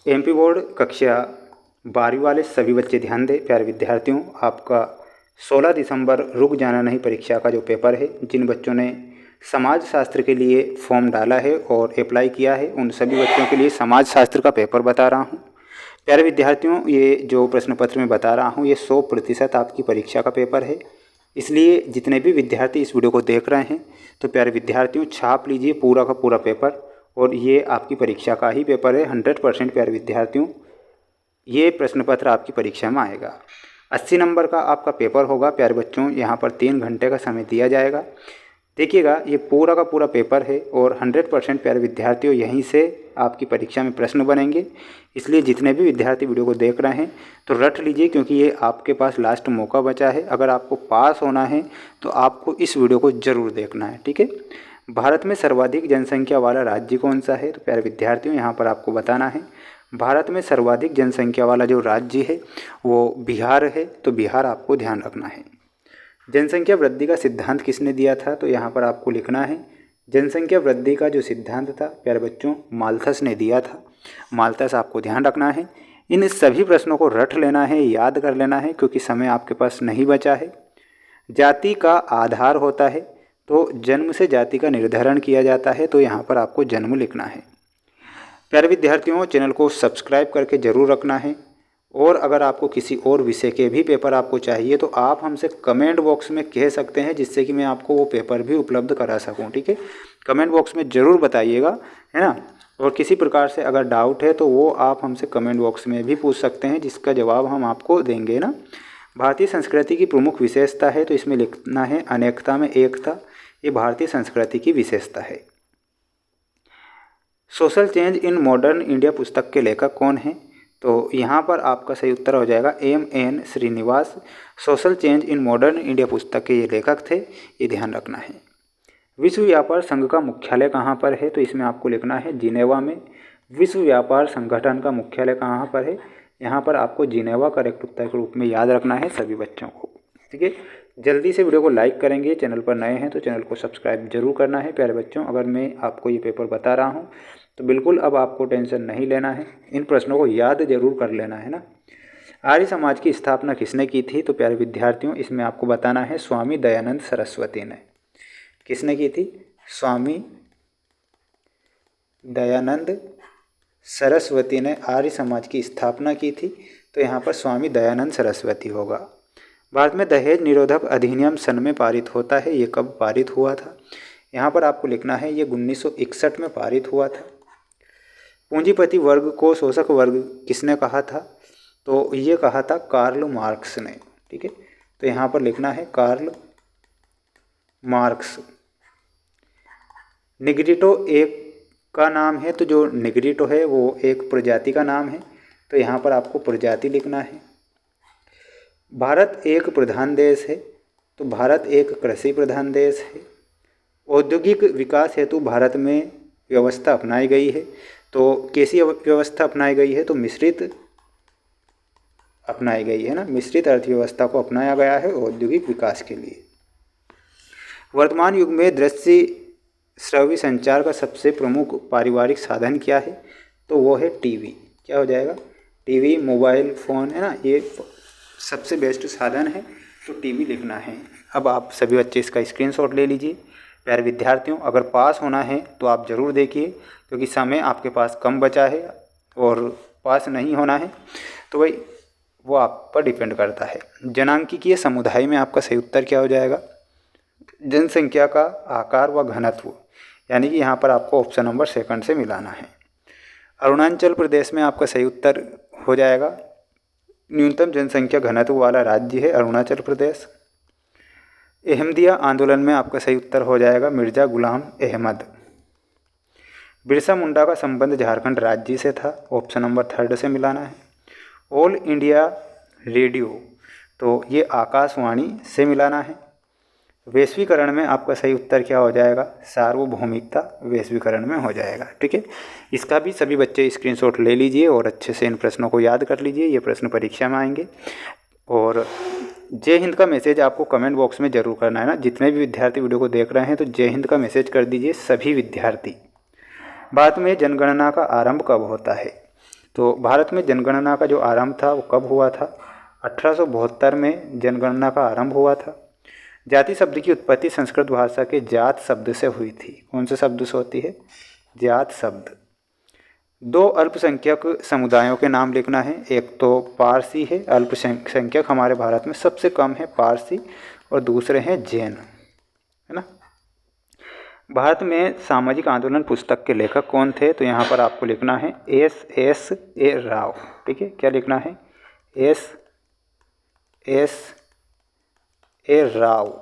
MP board कक्षा 12वीं वाले सभी बच्चे ध्यान दें। प्यारे विद्यार्थियों, आपका 16 दिसंबर रुक जाना नहीं परीक्षा का जो पेपर है, जिन बच्चों ने समाज शास्त्र के लिए फॉर्म डाला है और अप्लाई किया है, उन सभी बच्चों के लिए समाज शास्त्र का पेपर बता रहा हूँ। प्यारे विद्यार्थियों, ये जो प्रश्न पत्र मैं बता रहा हूँ, ये 100% आपकी परीक्षा का पेपर है। इसलिए जितने भी विद्यार्थी इस वीडियो को देख रहे हैं, तो प्यारे विद्यार्थियों छाप लीजिए पूरा का पूरा पेपर, और ये आपकी परीक्षा का ही पेपर है 100%। प्यारे विद्यार्थियों, ये प्रश्न पत्र आपकी परीक्षा में आएगा। 80 नंबर का आपका पेपर होगा। प्यारे बच्चों, यहाँ पर 3 घंटे का समय दिया जाएगा। देखिएगा, ये पूरा का पूरा पेपर है और 100% प्यारे विद्यार्थियों यहीं से आपकी परीक्षा में प्रश्न बनेंगे। इसलिए जितने भी विद्यार्थी वीडियो को देख रहे हैं तो रट लीजिए, क्योंकि ये आपके पास लास्ट मौका बचा है। अगर आपको पास होना है तो आपको इस वीडियो को ज़रूर देखना है, ठीक है। भारत में सर्वाधिक जनसंख्या वाला राज्य कौन सा है? तो प्यारे विद्यार्थियों, यहाँ पर आपको बताना है भारत में सर्वाधिक जनसंख्या वाला जो राज्य है वो बिहार है। तो बिहार आपको ध्यान रखना है। जनसंख्या वृद्धि का सिद्धांत किसने दिया था? तो यहाँ पर आपको लिखना है जनसंख्या वृद्धि का जो सिद्धांत था प्यारे बच्चों, माल्थस ने दिया था। माल्थस आपको ध्यान रखना है। इन सभी प्रश्नों को रट लेना है, याद कर लेना है, क्योंकि समय आपके पास नहीं बचा है। जाति का आधार होता है, तो जन्म से जाति का निर्धारण किया जाता है, तो यहाँ पर आपको जन्म लिखना है। प्यारे विद्यार्थियों, चैनल को सब्सक्राइब करके ज़रूर रखना है। और अगर आपको किसी और विषय के भी पेपर आपको चाहिए तो आप हमसे कमेंट बॉक्स में कह सकते हैं, जिससे कि मैं आपको वो पेपर भी उपलब्ध करा सकूं, ठीक है। कमेंट बॉक्स में ज़रूर बताइएगा, है ना। और किसी प्रकार से अगर डाउट है तो वो आप हमसे कमेंट बॉक्स में भी पूछ सकते हैं, जिसका जवाब हम आपको देंगे ना। भारतीय संस्कृति की प्रमुख विशेषता है, तो इसमें लिखना है अनेकता में एकता। ये भारतीय संस्कृति की विशेषता है। Social change in modern India पुस्तक के लेखक कौन हैं? तो यहाँ पर आपका सही उत्तर हो जाएगा M.N. Srinivas. Social change in modern India पुस्तक के ये लेखक थे, ये ध्यान रखना है। विश्व व्यापार संघ का मुख्यालय कहाँ पर है? तो इसमें आपको लिखना है जिनेवा में। विश्व व्यापार संगठन का मुख्यालय कहाँ पर है? यहाँ पर आपको जिनेवा करेक्ट उत्तर के रूप में याद रखना है सभी बच्चों को, ठीक है। जल्दी से वीडियो को लाइक करेंगे। चैनल पर नए हैं तो चैनल को सब्सक्राइब जरूर करना है। प्यारे बच्चों, अगर मैं आपको ये पेपर बता रहा हूँ तो बिल्कुल अब आपको टेंशन नहीं लेना है, इन प्रश्नों को याद जरूर कर लेना है ना। आर्य समाज की स्थापना किसने की थी? तो प्यारे विद्यार्थियों, इसमें आपको बताना है स्वामी दयानंद सरस्वती ने। किसने की थी? स्वामी दयानंद सरस्वती ने आर्य समाज की स्थापना की थी, तो यहाँ पर स्वामी दयानंद सरस्वती होगा। भारत में दहेज निरोधक अधिनियम सन में पारित होता है, ये कब पारित हुआ था? यहाँ पर आपको लिखना है ये 1961 में पारित हुआ था। पूंजीपति वर्ग को शोषक वर्ग किसने कहा था? तो ये कहा था कार्ल मार्क्स ने, ठीक है। तो यहाँ पर लिखना है कार्ल मार्क्स। निग्रिटो एक का नाम है, तो जो निग्रिटो है वो एक प्रजाति का नाम है, तो यहाँ पर आपको प्रजाति लिखना है। भारत एक प्रधान देश है, तो भारत एक कृषि प्रधान देश है। औद्योगिक विकास हेतु भारत में व्यवस्था अपनाई गई है, तो कैसी व्यवस्था अपनाई गई है? तो मिश्रित अपनाई गई है ना, मिश्रित अर्थव्यवस्था को अपनाया गया है औद्योगिक विकास के लिए। वर्तमान युग में दृश्य श्रव्य संचार का सबसे प्रमुख पारिवारिक साधन क्या है? तो वो है टीवी। क्या हो जाएगा? टीवी, मोबाइल फ़ोन, है ना, ये सबसे बेस्ट साधन है, तो टीवी लिखना है। अब आप सभी बच्चे इसका स्क्रीनशॉट ले लीजिए। प्यारे विद्यार्थियों, अगर पास होना है तो आप ज़रूर देखिए, क्योंकि समय आपके पास कम बचा है, और पास नहीं होना है तो भाई वो आप पर डिपेंड करता है। जनांकीय समुदाय में आपका सही उत्तर क्या हो जाएगा? जनसंख्या का आकार व घनत्व, यानी कि यहाँ पर आपको ऑप्शन नंबर सेकंड से मिलाना है। अरुणाचल प्रदेश में आपका सही उत्तर हो जाएगा। न्यूनतम जनसंख्या घनत्व वाला राज्य है अरुणाचल प्रदेश। अहमदिया आंदोलन में आपका सही उत्तर हो जाएगा मिर्ज़ा गुलाम अहमद। बिरसा मुंडा का संबंध झारखंड राज्य से था, ऑप्शन नंबर थर्ड से मिलाना है। ऑल इंडिया रेडियो, तो ये आकाशवाणी से मिलाना है। वैश्वीकरण में आपका सही उत्तर क्या हो जाएगा? सार्वभौमिकता वैश्वीकरण में हो जाएगा, ठीक है। इसका भी सभी बच्चे स्क्रीनशॉट ले लीजिए और अच्छे से इन प्रश्नों को याद कर लीजिए, ये प्रश्न परीक्षा में आएंगे। और जय हिंद का मैसेज आपको कमेंट बॉक्स में ज़रूर करना है ना। जितने भी विद्यार्थी वीडियो को देख रहे हैं तो जय हिंद का मैसेज कर दीजिए सभी विद्यार्थी। भारत में जनगणना का आरंभ कब होता है? तो भारत में जनगणना का जो आरंभ था वो कब हुआ था? 1872 में जनगणना का आरंभ हुआ था। जाति शब्द की उत्पत्ति संस्कृत भाषा के जात शब्द से हुई थी। कौन से शब्द से होती है? जात शब्द। 2 अल्पसंख्यक समुदायों के नाम लिखना है। एक तो पारसी है, अल्पसंख्यक हमारे भारत में सबसे कम है पारसी, और दूसरे हैं जैन, है ना। भारत में सामाजिक आंदोलन पुस्तक के लेखक कौन थे? तो यहाँ पर आपको लिखना है S.S.A. राव। ठीक है, क्या लिखना है? S.S.A. राव।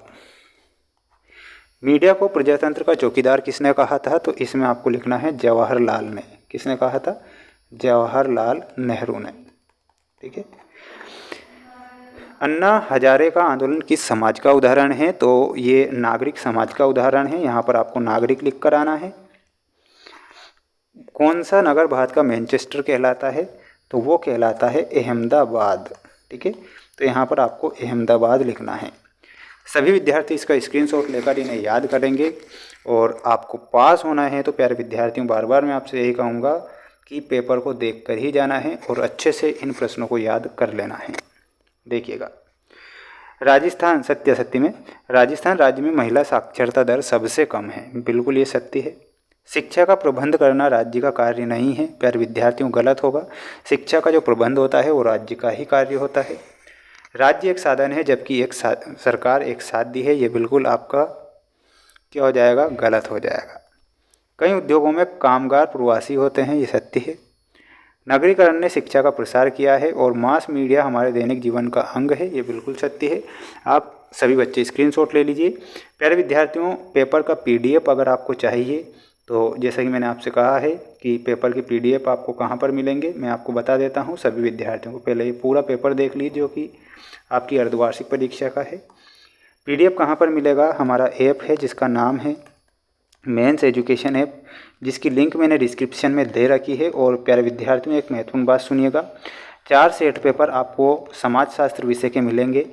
मीडिया को प्रजातंत्र का चौकीदार किसने कहा था? तो इसमें आपको लिखना है जवाहरलाल ने। किसने कहा था? जवाहरलाल नेहरू ने। ठीक है। अन्ना हजारे का आंदोलन किस समाज का उदाहरण है? तो ये नागरिक समाज का उदाहरण है। यहाँ पर आपको नागरिक लिख कर आना है। कौन सा नगर भारत का मैनचेस्टर कहलाता है? तो वो कहलाता है अहमदाबाद। ठीक है, तो यहाँ पर आपको अहमदाबाद लिखना है। सभी विद्यार्थी इसका स्क्रीनशॉट लेकर इन्हें याद करेंगे, और आपको पास होना है तो प्यारे विद्यार्थियों, बार बार मैं आपसे यही कहूँगा कि पेपर को देखकर ही जाना है और अच्छे से इन प्रश्नों को याद कर लेना है। देखिएगा, राजस्थान, सत्य सत्य में राजस्थान राज्य में महिला साक्षरता दर सबसे कम है। बिल्कुल ये सत्य है। शिक्षा का प्रबंध करना राज्य का कार्य नहीं है। प्यारे विद्यार्थियों, गलत होगा। शिक्षा का जो प्रबंध होता है वो राज्य का ही कार्य होता है। राज्य एक साधन है जबकि सरकार एक साध्य है। ये बिल्कुल आपका क्या हो जाएगा? गलत हो जाएगा। कई उद्योगों में कामगार प्रवासी होते हैं। ये सत्य है। नगरीकरण ने शिक्षा का प्रसार किया है और मास मीडिया हमारे दैनिक जीवन का अंग है। ये बिल्कुल सत्य है। आप सभी बच्चे स्क्रीनशॉट ले लीजिए। प्यारे विद्यार्थियों, पेपर का PDF अगर आपको चाहिए तो जैसा कि मैंने आपसे कहा है कि पेपर की PDF आपको कहाँ पर मिलेंगे, मैं आपको बता देता हूँ सभी विद्यार्थियों को। पहले ये पूरा पेपर देख लीजिए जो कि आपकी अर्धवार्षिक परीक्षा का है। PDF कहाँ पर मिलेगा? हमारा ऐप है जिसका नाम है मेंस एजुकेशन ऐप, जिसकी लिंक मैंने डिस्क्रिप्शन में दे रखी है। और प्यारे विद्यार्थियों, एक महत्वपूर्ण बात सुनिएगा, 4 सेट पेपर आपको समाजशास्त्र विषय के मिलेंगे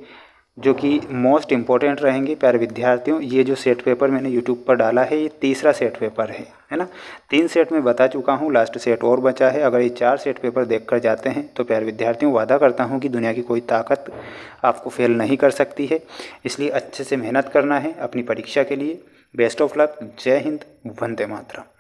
जो कि मोस्ट इम्पोर्टेंट रहेंगे। प्यारे विद्यार्थियों, ये जो सेट पेपर मैंने यूट्यूब पर डाला है ये तीसरा सेट पेपर है ना। 3 सेट में बता चुका हूँ, लास्ट सेट और बचा है। अगर ये 4 सेट पेपर देख कर जाते हैं तो प्यारे विद्यार्थियों, वादा करता हूँ कि दुनिया की कोई ताकत आपको फेल नहीं कर सकती है। इसलिए अच्छे से मेहनत करना है अपनी परीक्षा के लिए। Best of luck. जय हिंद, वंदे मातरम।